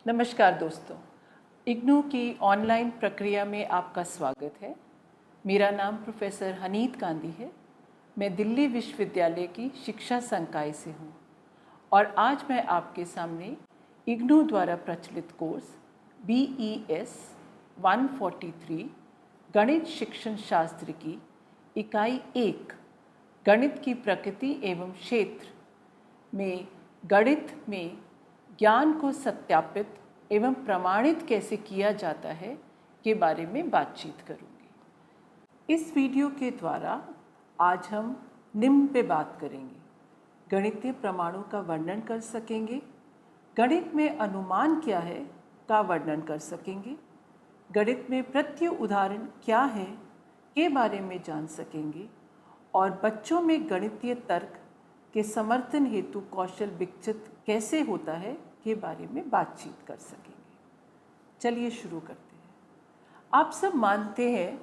नमस्कार दोस्तों, इग्नू की ऑनलाइन प्रक्रिया में आपका स्वागत है। मेरा नाम प्रोफेसर हनीत गांधी है। मैं दिल्ली विश्वविद्यालय की शिक्षा संकाय से हूँ और आज मैं आपके सामने इग्नू द्वारा प्रचलित कोर्स BES 143 गणित शिक्षण शास्त्र की इकाई 1 गणित की प्रकृति एवं क्षेत्र में गणित में ज्ञान को सत्यापित एवं प्रमाणित कैसे किया जाता है के बारे में बातचीत करूंगी। इस वीडियो के द्वारा आज हम निम्न पे बात करेंगे। गणितीय प्रमाणों का वर्णन कर सकेंगे, गणित में अनुमान क्या है का वर्णन कर सकेंगे, गणित में प्रत्यय उदाहरण क्या है के बारे में जान सकेंगे और बच्चों में गणितीय तर्क के समर्थन हेतु कौशल विकसित कैसे होता है के बारे में बातचीत कर सकेंगे। चलिए शुरू करते हैं। आप सब मानते हैं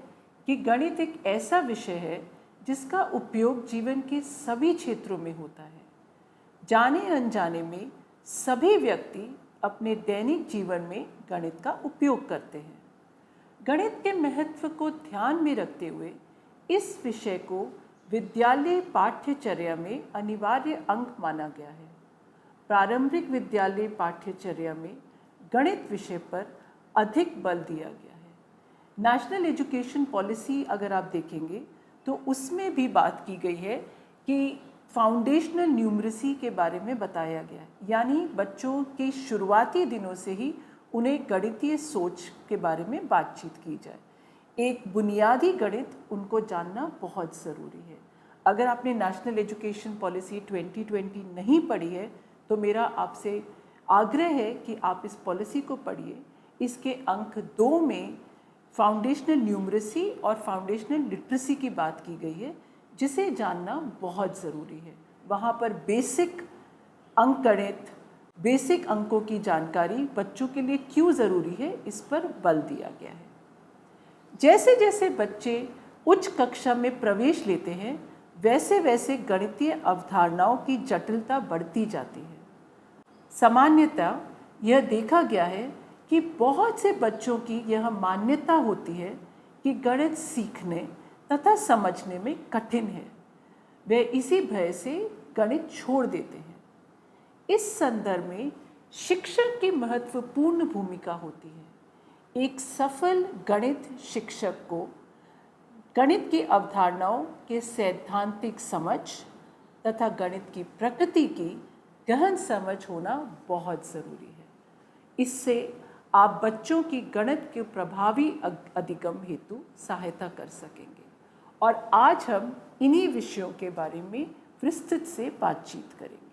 कि गणित एक ऐसा विषय है जिसका उपयोग जीवन के सभी क्षेत्रों में होता है। जाने अनजाने में सभी व्यक्ति अपने दैनिक जीवन में गणित का उपयोग करते हैं। गणित के महत्व को ध्यान में रखते हुए इस विषय को विद्यालय पाठ्यचर्या में अनिवार्य अंग माना गया है। प्रारंभिक विद्यालय पाठ्यचर्या में गणित विषय पर अधिक बल दिया गया है। नेशनल एजुकेशन पॉलिसी अगर आप देखेंगे तो उसमें भी बात की गई है कि फाउंडेशनल न्यूमरेसी के बारे में बताया गया है, यानी बच्चों के शुरुआती दिनों से ही उन्हें गणितीय सोच के बारे में बातचीत की जाए। एक बुनियादी गणित उनको जानना बहुत ज़रूरी है। अगर आपने नेशनल एजुकेशन पॉलिसी 2020 नहीं पढ़ी है तो मेरा आपसे आग्रह है कि आप इस पॉलिसी को पढ़िए। इसके अंक 2 में फाउंडेशनल न्यूमरेसी और फाउंडेशनल लिटरेसी की बात की गई है, जिसे जानना बहुत ज़रूरी है। वहाँ पर बेसिक अंकगणित, बेसिक अंकों की जानकारी बच्चों के लिए क्यों ज़रूरी है, इस पर बल दिया गया है। जैसे जैसे बच्चे उच्च कक्षा में प्रवेश लेते हैं वैसे वैसे गणितीय अवधारणाओं की जटिलता बढ़ती जाती है। सामान्यतः यह देखा गया है कि बहुत से बच्चों की यह मान्यता होती है कि गणित सीखने तथा समझने में कठिन है। वे इसी भय से गणित छोड़ देते हैं। इस संदर्भ में शिक्षक की महत्वपूर्ण भूमिका होती है। एक सफल गणित शिक्षक को गणित की अवधारणाओं के सैद्धांतिक समझ तथा गणित की प्रकृति की गहन समझ होना बहुत ज़रूरी है। इससे आप बच्चों की गणित के प्रभावी अधिगम हेतु सहायता कर सकेंगे और आज हम इन्हीं विषयों के बारे में विस्तृत से बातचीत करेंगे।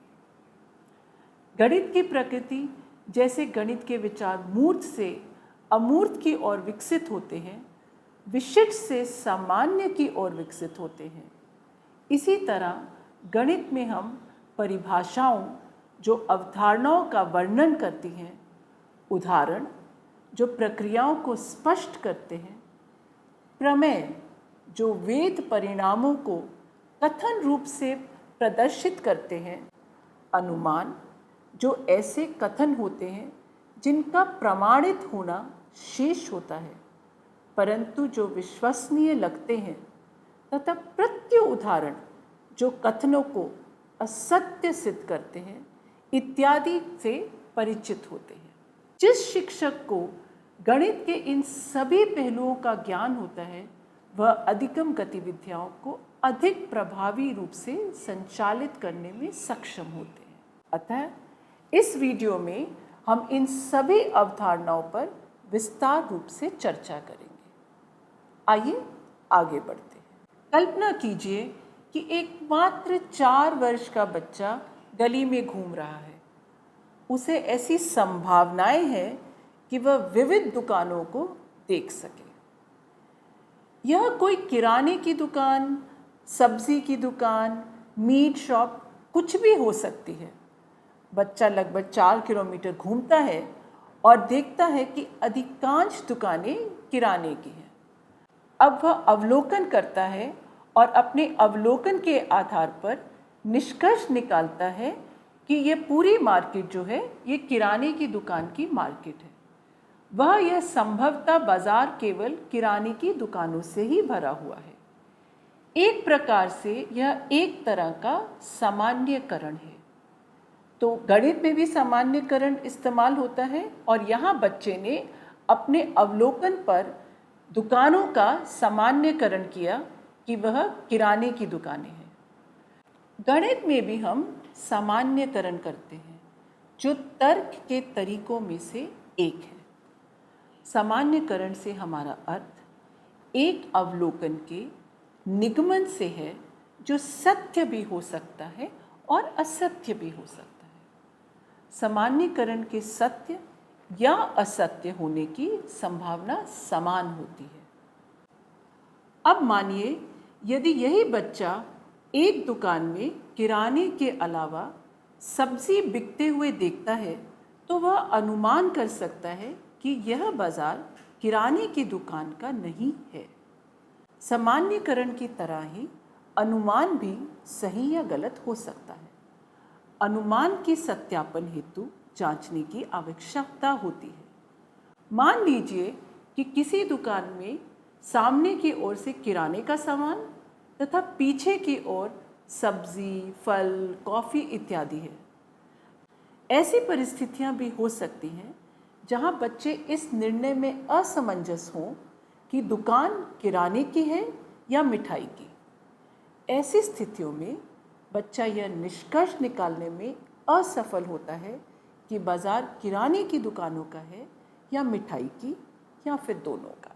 गणित की प्रकृति, जैसे गणित के विचार मूर्त से अमूर्त की ओर विकसित होते हैं, विशिष्ट से सामान्य की ओर विकसित होते हैं, इसी तरह गणित में हम परिभाषाओं जो अवधारणाओं का वर्णन करती हैं, उदाहरण जो प्रक्रियाओं को स्पष्ट करते हैं, प्रमेय जो वेद परिणामों को कथन रूप से प्रदर्शित करते हैं, अनुमान जो ऐसे कथन होते हैं जिनका प्रमाणित होना शेष होता है परंतु जो विश्वसनीय लगते हैं, तथा प्रत्यय उदाहरण जो कथनों को असत्य सिद्ध करते हैं इत्यादि से परिचित होते हैं। जिस शिक्षक को गणित के इन सभी पहलुओं का ज्ञान होता है वह अधिगम गतिविधियों को अधिक प्रभावी रूप से संचालित करने में सक्षम होते हैं। अतः इस वीडियो में हम इन सभी अवधारणाओं पर विस्तार रूप से चर्चा करेंगे। आइए आगे बढ़ते हैं। कल्पना कीजिए कि एक मात्र 4 वर्ष का बच्चा गली में घूम रहा है। उसे ऐसी संभावनाएं हैं कि वह विविध दुकानों को देख सके। यह कोई किराने की दुकान, सब्जी की दुकान, मीट शॉप कुछ भी हो सकती है। बच्चा लगभग 4 किलोमीटर घूमता है और देखता है कि अधिकांश दुकानें किराने की हैं। अब वह अवलोकन करता है और अपने अवलोकन के आधार पर निष्कर्ष निकालता है कि ये पूरी मार्केट जो है ये किराने की दुकान की मार्केट है, वह यह संभवतः बाजार केवल किराने की दुकानों से ही भरा हुआ है। एक प्रकार से यह एक तरह का सामान्यकरण है। तो गणित में भी सामान्यकरण इस्तेमाल होता है और यहाँ बच्चे ने अपने अवलोकन पर दुकानों का सामान्यकरण किया कि वह किराने की दुकानें हैं। गणित में भी हम सामान्यकरण करते हैं, जो तर्क के तरीकों में से एक है। सामान्यकरण से हमारा अर्थ एक अवलोकन के निगमन से है, जो सत्य भी हो सकता है और असत्य भी हो सकता है। सामान्यकरण के सत्य या असत्य होने की संभावना समान होती है। अब मानिए यदि यही बच्चा एक दुकान में किराने के अलावा सब्जी बिकते हुए देखता है, तो वह अनुमान कर सकता है कि यह बाजार किराने की दुकान का नहीं है। सामान्यकरण की तरह ही अनुमान भी सही या गलत हो सकता है। अनुमान के सत्यापन हेतु जांचने की आवश्यकता होती है। मान लीजिए कि किसी दुकान में सामने की ओर से किराने का सामान तथा पीछे की ओर सब्जी, फल, कॉफ़ी इत्यादि है। ऐसी परिस्थितियां भी हो सकती हैं जहां बच्चे इस निर्णय में असमंजस हों कि दुकान किराने की है या मिठाई की। ऐसी स्थितियों में बच्चा यह निष्कर्ष निकालने में असफल होता है कि बाजार किराने की दुकानों का है या मिठाई की या फिर दोनों का।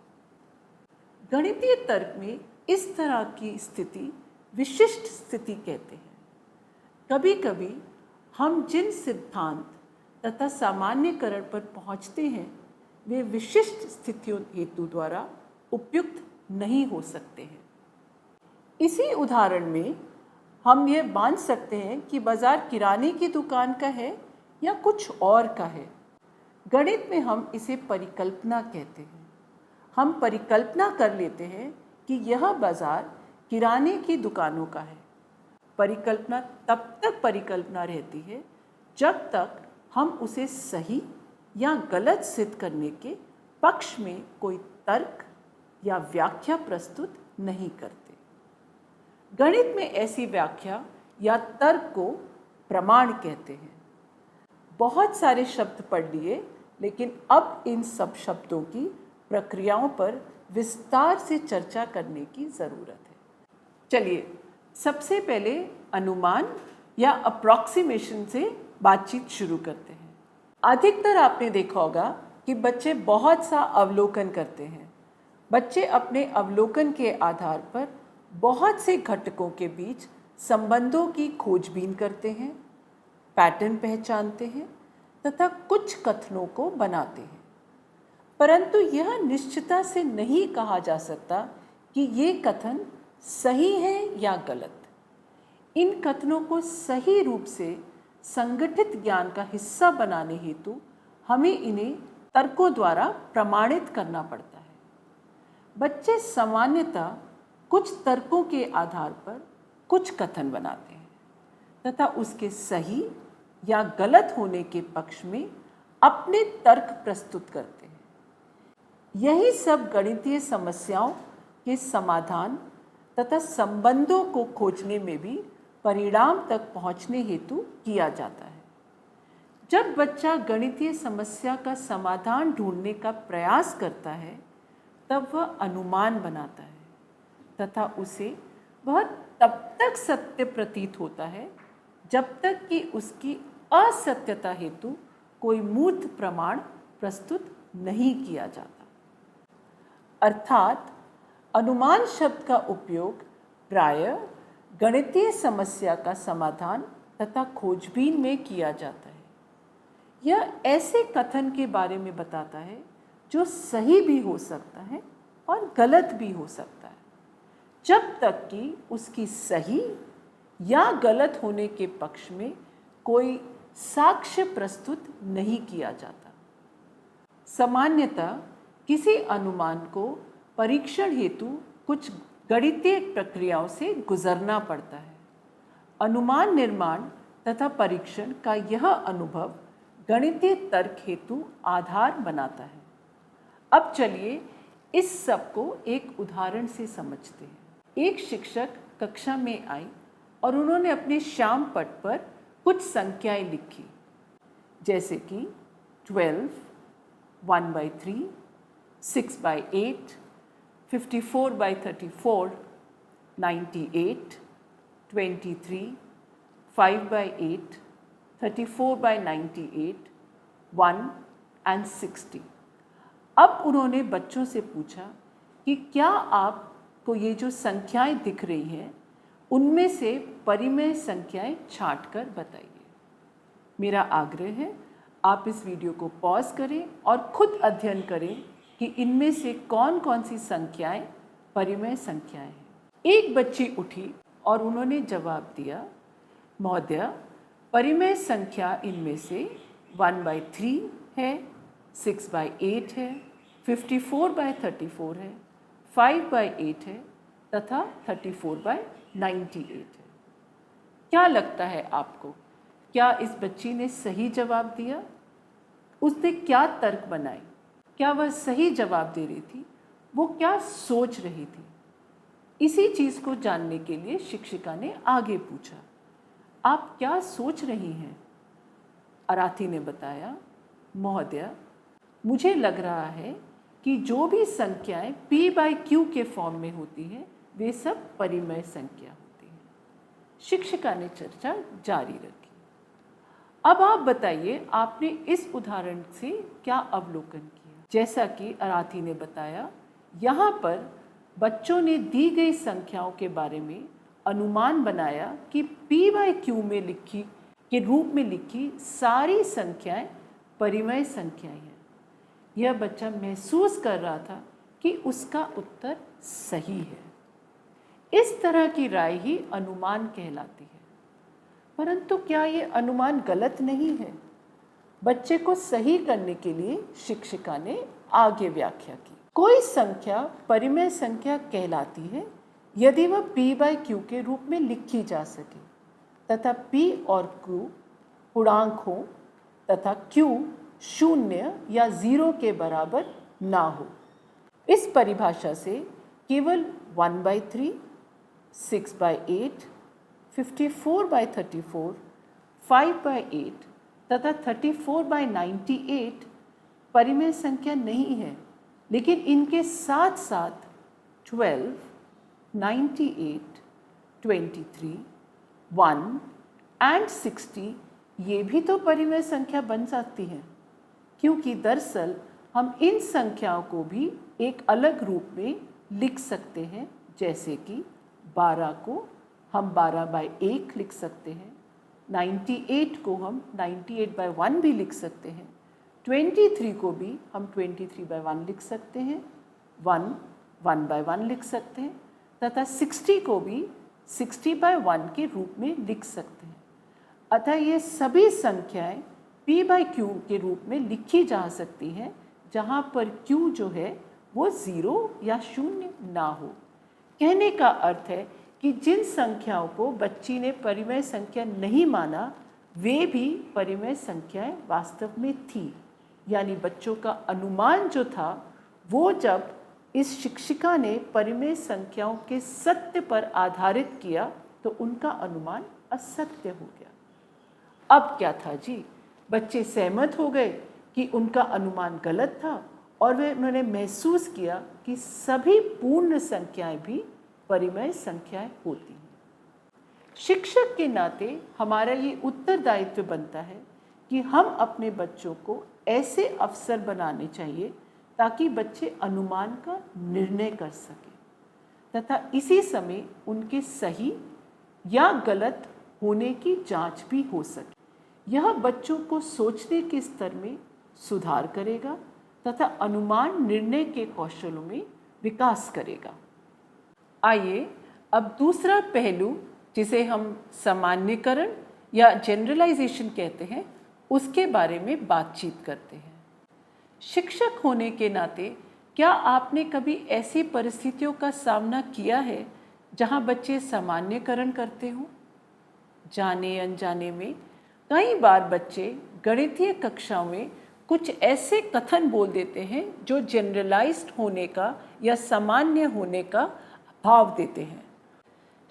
गणितीय तर्क में इस तरह की स्थिति विशिष्ट स्थिति कहते हैं। कभी कभी हम जिन सिद्धांत तथा सामान्यकरण पर पहुंचते हैं वे विशिष्ट स्थितियों हेतु द्वारा उपयुक्त नहीं हो सकते हैं। इसी उदाहरण में हम ये मान सकते हैं कि बाजार किराने की दुकान का है या कुछ और का है। गणित में हम इसे परिकल्पना कहते हैं। हम परिकल्पना कर लेते हैं कि यह बाजार किराने की दुकानों का है। परिकल्पना तब तक परिकल्पना रहती है जब तक हम उसे सही या गलत सिद्ध करने के पक्ष में कोई तर्क या व्याख्या प्रस्तुत नहीं करते। गणित में ऐसी व्याख्या या तर्क को प्रमाण कहते हैं। बहुत सारे शब्द पढ़ लिए, लेकिन अब इन सब शब्दों की प्रक्रियाओं पर विस्तार से चर्चा करने की ज़रूरत है। चलिए सबसे पहले अनुमान या अप्रॉक्सीमेशन से बातचीत शुरू करते हैं। अधिकतर आपने देखा होगा कि बच्चे बहुत सा अवलोकन करते हैं। बच्चे अपने अवलोकन के आधार पर बहुत से घटकों के बीच संबंधों की खोजबीन करते हैं, पैटर्न पहचानते हैं तथा कुछ कथनों को बनाते हैं। परंतु यह निश्चितता से नहीं कहा जा सकता कि ये कथन सही है या गलत। इन कथनों को सही रूप से संगठित ज्ञान का हिस्सा बनाने हेतु हमें इन्हें तर्कों द्वारा प्रमाणित करना पड़ता है। बच्चे सामान्यतः कुछ तर्कों के आधार पर कुछ कथन बनाते हैं तथा उसके सही या गलत होने के पक्ष में अपने तर्क प्रस्तुत करते हैं। यही सब गणितीय समस्याओं के समाधान तथा संबंधों को खोजने में भी परिणाम तक पहुंचने हेतु किया जाता है। जब बच्चा गणितीय समस्या का समाधान ढूंढने का प्रयास करता है, तब वह अनुमान बनाता है तथा उसे वह तब तक सत्य प्रतीत होता है जब तक कि उसकी असत्यता हेतु कोई मूर्त प्रमाण प्रस्तुत नहीं किया जाता। अर्थात अनुमान शब्द का उपयोग प्रायः गणितीय समस्या का समाधान तथा खोजबीन में किया जाता है। यह ऐसे कथन के बारे में बताता है जो सही भी हो सकता है और गलत भी हो सकता है, जब तक कि उसकी सही या गलत होने के पक्ष में कोई साक्ष्य प्रस्तुत नहीं किया जाता। सामान्यतः किसी अनुमान को परीक्षण हेतु कुछ गणितीय प्रक्रियाओं से गुजरना पड़ता है। अनुमान निर्माण तथा परीक्षण का यह अनुभव गणितीय तर्क हेतु आधार बनाता है। अब चलिए इस सब को एक उदाहरण से समझते हैं। एक शिक्षक कक्षा में आई और उन्होंने अपने श्याम पट पर कुछ संख्याएं लिखी, जैसे कि 12, 1/3, 6/8, 54/34, 98, 23, 5/8, 34/98, 1 and 60। अब उन्होंने बच्चों से पूछा कि क्या आपको ये जो संख्याएं दिख रही हैं उनमें से परिमेय संख्याएं छांटकर बताइए। मेरा आग्रह है आप इस वीडियो को पॉज करें और खुद अध्ययन करें कि इनमें से कौन कौन सी संख्याएं परिमेय संख्याएं हैं। एक बच्ची उठी और उन्होंने जवाब दिया, महोदय परिमेय संख्या इनमें से 1/3 है, 6/8 है, 54/34 है, 5/8 है तथा 34/98 है। क्या लगता है आपको, क्या इस बच्ची ने सही जवाब दिया? उसने क्या तर्क बनाए? क्या वह सही जवाब दे रही थी? वो क्या सोच रही थी? इसी चीज़ को जानने के लिए शिक्षिका ने आगे पूछा, आप क्या सोच रही हैं? अराथी ने बताया, महोदय मुझे लग रहा है कि जो भी संख्याएं p/q के फॉर्म में होती हैं वे सब परिमेय संख्या होती हैं। शिक्षिका ने चर्चा जारी रखी। अब आप बताइए आपने इस उदाहरण से क्या अवलोकन किया? जैसा कि अराथी ने बताया, यहाँ पर बच्चों ने दी गई संख्याओं के बारे में अनुमान बनाया कि p/q में लिखी के रूप में लिखी सारी संख्याएं परिमेय संख्याएं हैं। यह बच्चा महसूस कर रहा था कि उसका उत्तर सही है। इस तरह की राय ही अनुमान कहलाती है। परंतु क्या ये अनुमान गलत नहीं है? बच्चे को सही करने के लिए शिक्षिका ने आगे व्याख्या की। कोई संख्या परिमेय संख्या कहलाती है यदि वह p/q के रूप में लिखी जा सके तथा p और q पूर्णांक हो तथा q 0 या 0 के बराबर ना हो। इस परिभाषा से केवल 1/3, 6/8, 54/34, 5/8 तथा 34/98 परिमेय संख्या नहीं है, लेकिन इनके साथ साथ 12, 98, 23, 1 and 60 ये भी तो परिमेय संख्या बन सकती हैं, क्योंकि दरअसल हम इन संख्याओं को भी एक अलग रूप में लिख सकते हैं, जैसे कि 12 को हम 12/1 लिख सकते हैं, 98 को हम 98/1 भी लिख सकते हैं, 23 को भी हम 23/1 लिख सकते हैं, 1 1/1 लिख सकते हैं तथा 60 को भी 60/1 के रूप में लिख सकते हैं। अतः ये सभी संख्याएं p/q के रूप में लिखी जा सकती हैं, जहाँ पर q जो है वो 0 या 0 ना हो। कहने का अर्थ है कि जिन संख्याओं को बच्ची ने परिमेय संख्या नहीं माना वे भी परिमेय संख्याएं वास्तव में थी। यानी बच्चों का अनुमान जो था वो जब इस शिक्षिका ने परिमेय संख्याओं के सत्य पर आधारित किया तो उनका अनुमान असत्य हो गया। अब क्या था जी, बच्चे सहमत हो गए कि उनका अनुमान गलत था और उन्होंने महसूस किया कि सभी पूर्ण संख्याएं भी परिमेय संख्याएं होती हैं। शिक्षक के नाते हमारा ये उत्तरदायित्व बनता है कि हम अपने बच्चों को ऐसे अवसर बनाने चाहिए ताकि बच्चे अनुमान का निर्णय कर सकें तथा इसी समय उनके सही या गलत होने की जांच भी हो सके। यह बच्चों को सोचने के स्तर में सुधार करेगा तथा अनुमान निर्णय के कौशलों में विकास करेगा। आइए अब दूसरा पहलू, जिसे हम सामान्यकरण या जनरलाइजेशन कहते हैं, उसके बारे में बातचीत करते हैं। शिक्षक होने के नाते क्या आपने कभी ऐसी परिस्थितियों का सामना किया है जहां बच्चे सामान्यकरण करते हों? जाने अनजाने में कई बार बच्चे गणितीय कक्षाओं में कुछ ऐसे कथन बोल देते हैं जो जनरलाइज्ड होने का या सामान्य होने का भाव देते हैं।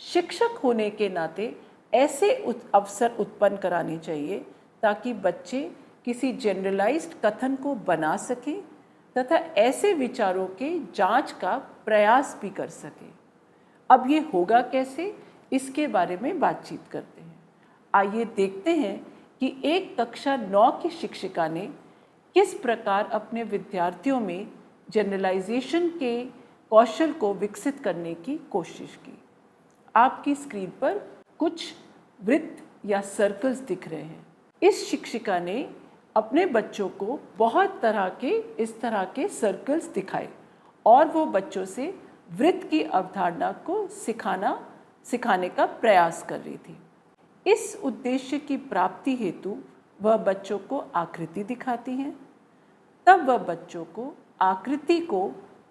शिक्षक होने के नाते ऐसे अवसर उत्पन्न कराने चाहिए ताकि बच्चे किसी जनरलाइज्ड कथन को बना सकें तथा ऐसे विचारों के जांच का प्रयास भी कर सकें। अब ये होगा कैसे, इसके बारे में बातचीत करते हैं। आइए देखते हैं कि एक कक्षा 9 की शिक्षिका ने किस प्रकार अपने विद्यार्थियों में जनरलाइजेशन के कौशल को विकसित करने की कोशिश की। आपकी स्क्रीन पर कुछ वृत्त या सर्कल्स दिख रहे हैं। इस शिक्षिका ने अपने बच्चों को बहुत इस तरह के सर्कल्स दिखाए और वो बच्चों से वृत्त की अवधारणा को सिखाने का प्रयास कर रही थी। इस उद्देश्य की प्राप्ति हेतु वह बच्चों को आकृति दिखाती हैं। तब वह बच्चों को आकृति को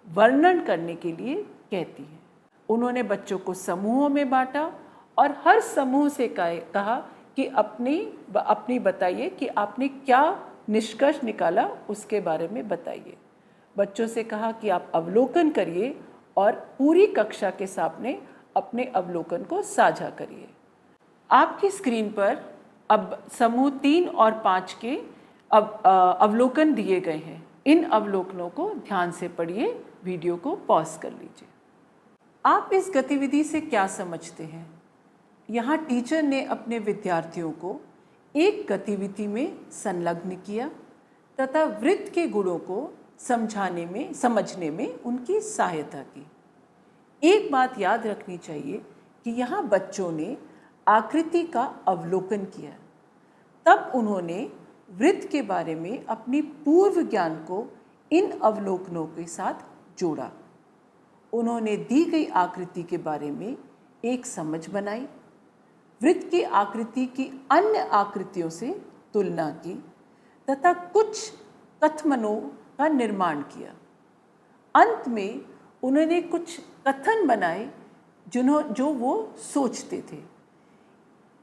वर्णन करने के लिए कहती है। उन्होंने बच्चों को समूहों में बांटा और हर समूह से कहा कि अपनी बताइए कि आपने क्या निष्कर्ष निकाला, उसके बारे में बताइए। बच्चों से कहा कि आप अवलोकन करिए और पूरी कक्षा के सामने अपने अवलोकन को साझा करिए। आपकी स्क्रीन पर अब समूह 3 और 5 के अवलोकन दिए गए हैं। इन अवलोकनों को ध्यान से पढ़िए, वीडियो को पॉज कर लीजिए। आप इस गतिविधि से क्या समझते हैं? यहाँ टीचर ने अपने विद्यार्थियों को एक गतिविधि में संलग्न किया तथा वृत्त के गुणों को समझने में उनकी सहायता की। एक बात याद रखनी चाहिए कि यहाँ बच्चों ने आकृति का अवलोकन किया, तब उन्होंने वृत्त के बारे में अपनी पूर्व ज्ञान को इन अवलोकनों के साथ जोड़ा। उन्होंने दी गई आकृति के बारे में एक समझ बनाई, वृत्त की आकृति की अन्य आकृतियों से तुलना की तथा कुछ कथनों का निर्माण किया। अंत में उन्होंने कुछ कथन बनाए जो वो सोचते थे।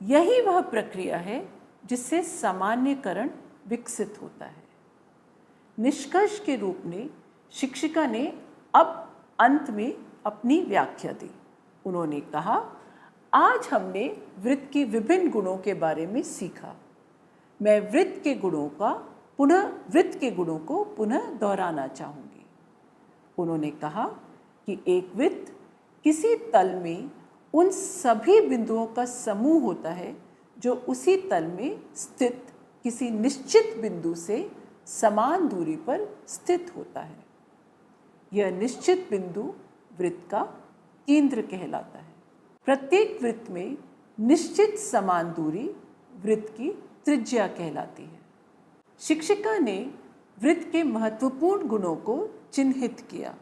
यही वह प्रक्रिया है जिससे सामान्यकरण विकसित होता है। निष्कर्ष के रूप में शिक्षिका ने अब अंत में अपनी व्याख्या दी। उन्होंने कहा, आज हमने वृत्त की विभिन्न गुणों के बारे में सीखा। मैं वृत्त के गुणों को पुनः दोहराना चाहूँगी। उन्होंने कहा कि एक वृत्त किसी तल में उन सभी बिंदुओं का समूह होता है जो उसी तल में स्थित किसी निश्चित बिंदु से समान दूरी पर स्थित होता है। यह निश्चित बिंदु वृत्त का केंद्र कहलाता है। प्रत्येक वृत्त में निश्चित समान दूरी वृत्त की त्रिज्या कहलाती है। शिक्षिका ने वृत्त के महत्वपूर्ण गुणों को चिन्हित किया।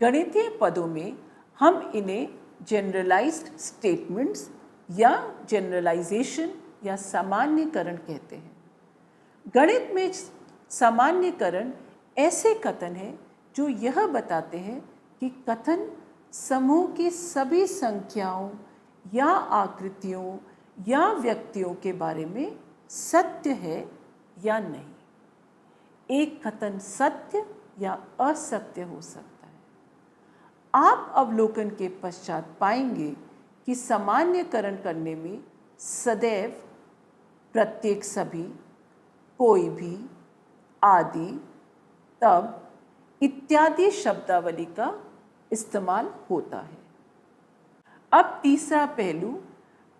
गणितीय पदों में हम इन्हें जनरलाइज्ड स्टेटमेंट्स या जनरलाइजेशन या सामान्यकरण कहते हैं। गणित में सामान्यकरण ऐसे कथन हैं जो यह बताते हैं कि कथन समूह की सभी संख्याओं या आकृतियों या व्यक्तियों के बारे में सत्य है या नहीं। एक कथन सत्य या असत्य हो सकता है। आप अवलोकन के पश्चात पाएंगे कि सामान्यकरण करने में सदैव प्रत्येक, सभी, कोई भी, आदि, तब इत्यादि शब्दावली का इस्तेमाल होता है। अब तीसरा पहलू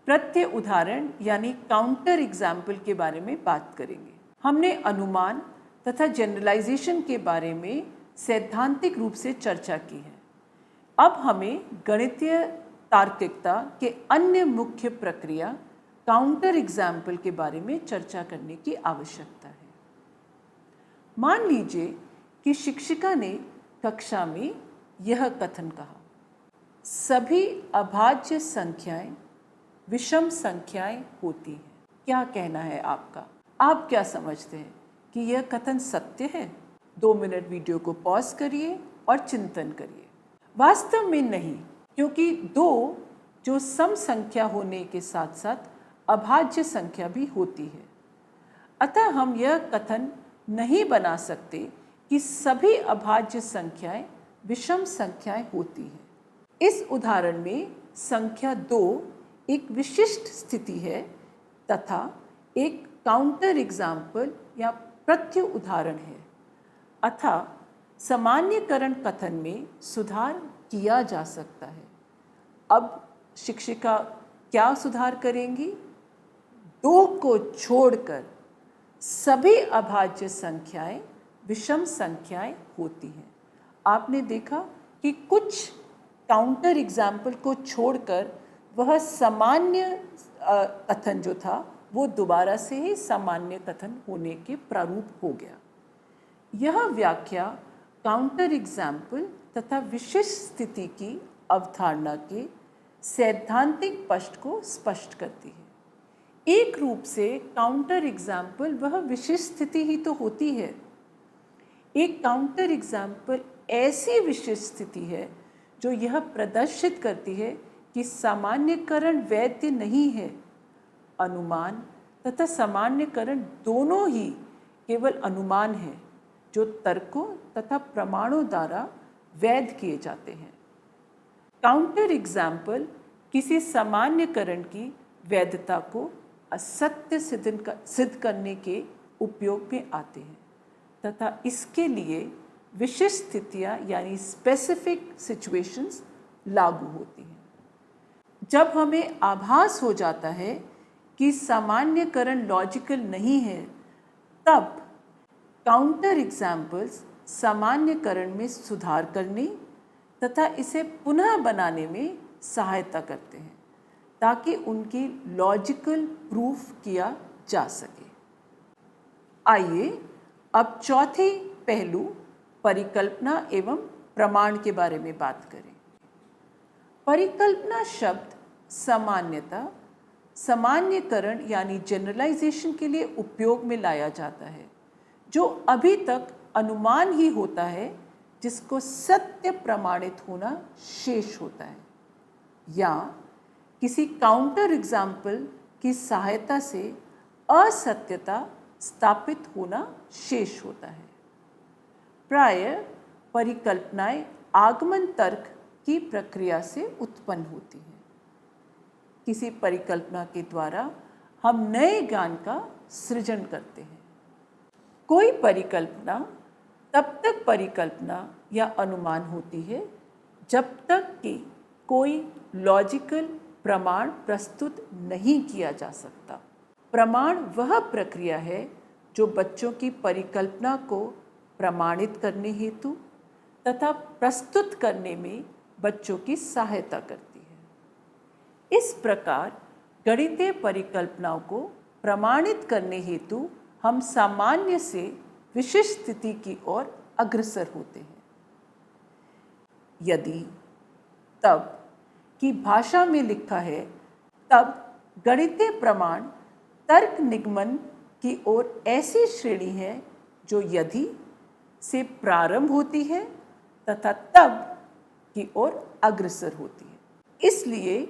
प्रत्यय उदाहरण यानी काउंटर एग्जाम्पल के बारे में बात करेंगे। हमने अनुमान तथा जनरलाइजेशन के बारे में सैद्धांतिक रूप से चर्चा की है। अब हमें गणितीय तार्किकता के अन्य मुख्य प्रक्रिया काउंटर एग्जाम्पल के बारे में चर्चा करने की आवश्यकता है। मान लीजिए कि शिक्षिका ने कक्षा में यह कथन कहा, सभी अभाज्य संख्याएं विषम संख्याएं होती हैं। क्या कहना है आपका? आप क्या समझते हैं कि यह कथन सत्य है? 2 मिनट वीडियो को पॉज करिए और चिंतन करिए। वास्तव में नहीं, क्योंकि 2 जो सम संख्या होने के साथ साथ अभाज्य संख्या भी होती है। अतः हम यह कथन नहीं बना सकते कि सभी अभाज्य संख्याएं विषम संख्याएं होती हैं। इस उदाहरण में संख्या 2 एक विशिष्ट स्थिति है तथा एक काउंटर एग्जाम्पल या प्रत्यु उदाहरण है। अतः सामान्यकरण कथन में सुधार किया जा सकता है। अब शिक्षिका क्या सुधार करेंगी? 2 को छोड़कर सभी अभाज्य संख्याएं विषम संख्याएं होती हैं। आपने देखा कि कुछ काउंटर एग्जाम्पल को छोड़कर वह सामान्य कथन जो था वो दोबारा से ही सामान्य कथन होने के प्रारूप हो गया। यह व्याख्या काउंटर एग्जाम्पल तथा विशिष्ट स्थिति की अवधारणा के सैद्धांतिक पक्ष को स्पष्ट करती है। एक रूप से काउंटर एग्जाम्पल वह विशिष्ट स्थिति ही तो होती है। एक काउंटर एग्जाम्पल ऐसी विशिष्ट स्थिति है जो यह प्रदर्शित करती है कि सामान्यकरण वैध नहीं है। अनुमान तथा सामान्यकरण दोनों ही केवल अनुमान है जो तर्कों तथा प्रमाणों द्वारा वैध किए जाते हैं। काउंटर एग्जाम्पल किसी सामान्यकरण की वैधता को असत्य सिद्ध करने के उपयोग में आते हैं तथा इसके लिए विशिष्ट स्थितियाँ यानी स्पेसिफिक सिचुएशंस लागू होती हैं। जब हमें आभास हो जाता है कि सामान्यकरण लॉजिकल नहीं है, तब काउंटर एग्जाम्पल्स सामान्यकरण में सुधार करने तथा इसे पुनः बनाने में सहायता करते हैं ताकि उनकी लॉजिकल प्रूफ किया जा सके। आइए अब चौथे पहलू परिकल्पना एवं प्रमाण के बारे में बात करें। परिकल्पना शब्द सामान्यता सामान्यकरण यानी जनरलाइजेशन के लिए उपयोग में लाया जाता है, जो अभी तक अनुमान ही होता है जिसको सत्य प्रमाणित होना शेष होता है, या किसी काउंटर एग्जाम्पल की सहायता से असत्यता स्थापित होना शेष होता है। प्रायः परिकल्पनाएं आगमन तर्क की प्रक्रिया से उत्पन्न होती हैं। किसी परिकल्पना के द्वारा हम नए ज्ञान का सृजन करते हैं। कोई परिकल्पना तब तक परिकल्पना या अनुमान होती है जब तक कि कोई लॉजिकल प्रमाण प्रस्तुत नहीं किया जा सकता। प्रमाण वह प्रक्रिया है जो बच्चों की परिकल्पना को प्रमाणित करने हेतु तथा प्रस्तुत करने में बच्चों की सहायता करती है। इस प्रकार गणितीय परिकल्पनाओं को प्रमाणित करने हेतु हम सामान्य से विशिष्ट स्थिति की ओर अग्रसर होते हैं। यदि तब की भाषा में लिखा है, तब गणितीय प्रमाण तर्क निगमन की ओर ऐसी श्रेणी है जो यदि से प्रारंभ होती है तथा तब की ओर अग्रसर होती है। इसलिए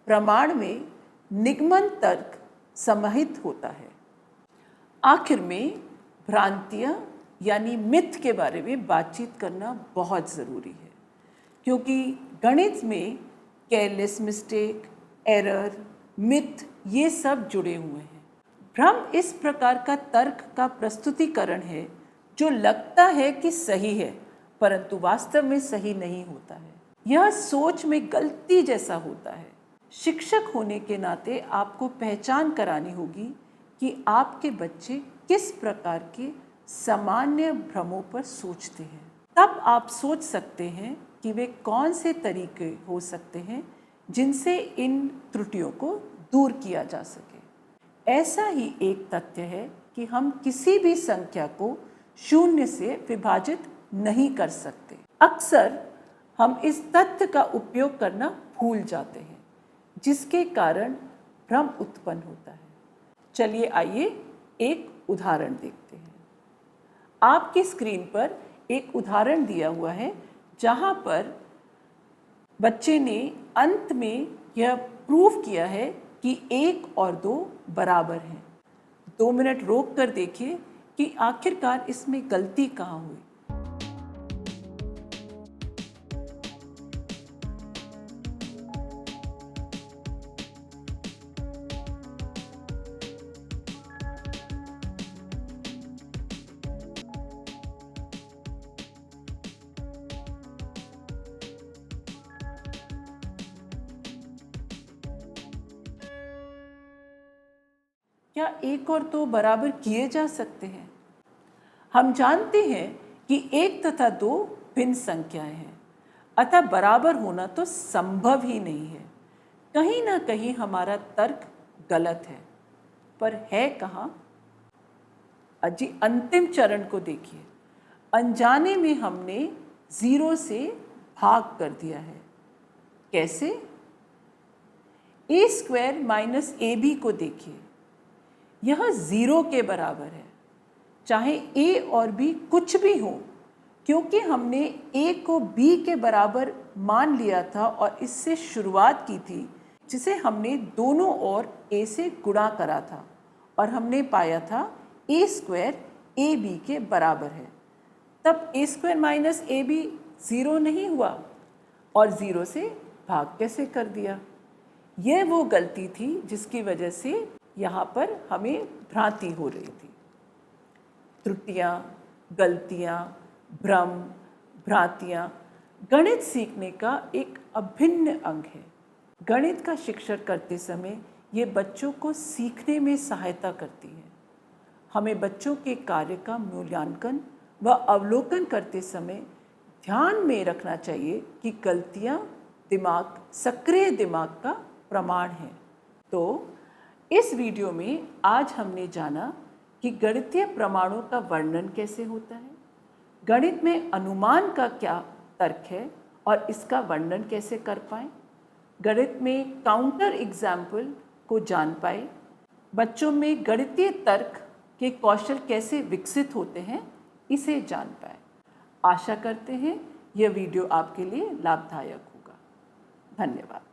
प्रमाण में निगमन तर्क समाहित होता है। आखिर में भ्रांतियाँ यानी मिथ के बारे में बातचीत करना बहुत ज़रूरी है, क्योंकि गणित में केयरलेस मिस्टेक, एरर, मिथ ये सब जुड़े हुए हैं। भ्रम इस प्रकार का तर्क का प्रस्तुतिकरण है जो लगता है कि सही है परंतु वास्तव में सही नहीं होता है। यह सोच में गलती जैसा होता है। शिक्षक होने के नाते आपको पहचान करानी होगी कि आपके बच्चे किस प्रकार के सामान्य भ्रमों पर सोचते हैं। तब आप सोच सकते हैं कि वे कौन से तरीके हो सकते हैं जिनसे इन त्रुटियों को दूर किया जा सके। ऐसा ही एक तथ्य है कि हम किसी भी संख्या को शून्य से विभाजित नहीं कर सकते। अक्सर हम इस तथ्य का उपयोग करना भूल जाते हैं, जिसके कारण भ्रम उत्पन्न होता है। चलिए आइए एक उदाहरण देखते हैं। आपकी स्क्रीन पर एक उदाहरण दिया हुआ है जहाँ पर बच्चे ने अंत में यह प्रूव किया है कि 1 और 2 बराबर हैं। 2 मिनट रोक कर देखिए कि आखिरकार इसमें गलती कहाँ हुई। क्या 1 और 2 बराबर किए जा सकते हैं? हम जानते हैं कि 1 तथा 2 भिन्न संख्याएं हैं, अतः बराबर होना तो संभव ही नहीं है। कहीं ना कहीं हमारा तर्क गलत है, पर है कहाँ? अजी अंतिम चरण को देखिए। अनजाने में हमने 0 से भाग कर दिया है। कैसे? a² माइनस ab को देखिए, यह 0 के बराबर है, चाहे a और b कुछ भी हो, क्योंकि हमने a को b के बराबर मान लिया था और इससे शुरुआत की थी, जिसे हमने दोनों ओर a से गुणा करा था और हमने पाया था a² ab के बराबर है। तब a² माइनस ab 0 नहीं हुआ और 0 से भाग कैसे कर दिया? यह वो गलती थी जिसकी वजह से यहाँ पर हमें भ्रांति हो रही थी। त्रुटियाँ, गलतियाँ, भ्रम, भ्रांतियाँ गणित सीखने का एक अभिन्न अंग है। गणित का शिक्षण करते समय ये बच्चों को सीखने में सहायता करती है। हमें बच्चों के कार्य का मूल्यांकन व अवलोकन करते समय ध्यान में रखना चाहिए कि गलतियाँ सक्रिय दिमाग का प्रमाण है। तो इस वीडियो में आज हमने जाना कि गणितीय प्रमाणों का वर्णन कैसे होता है, गणित में अनुमान का क्या तर्क है और इसका वर्णन कैसे कर पाएँ, गणित में काउंटर एग्जाम्पल को जान पाए, बच्चों में गणितीय तर्क के कौशल कैसे विकसित होते हैं इसे जान पाए। आशा करते हैं यह वीडियो आपके लिए लाभदायक होगा। धन्यवाद।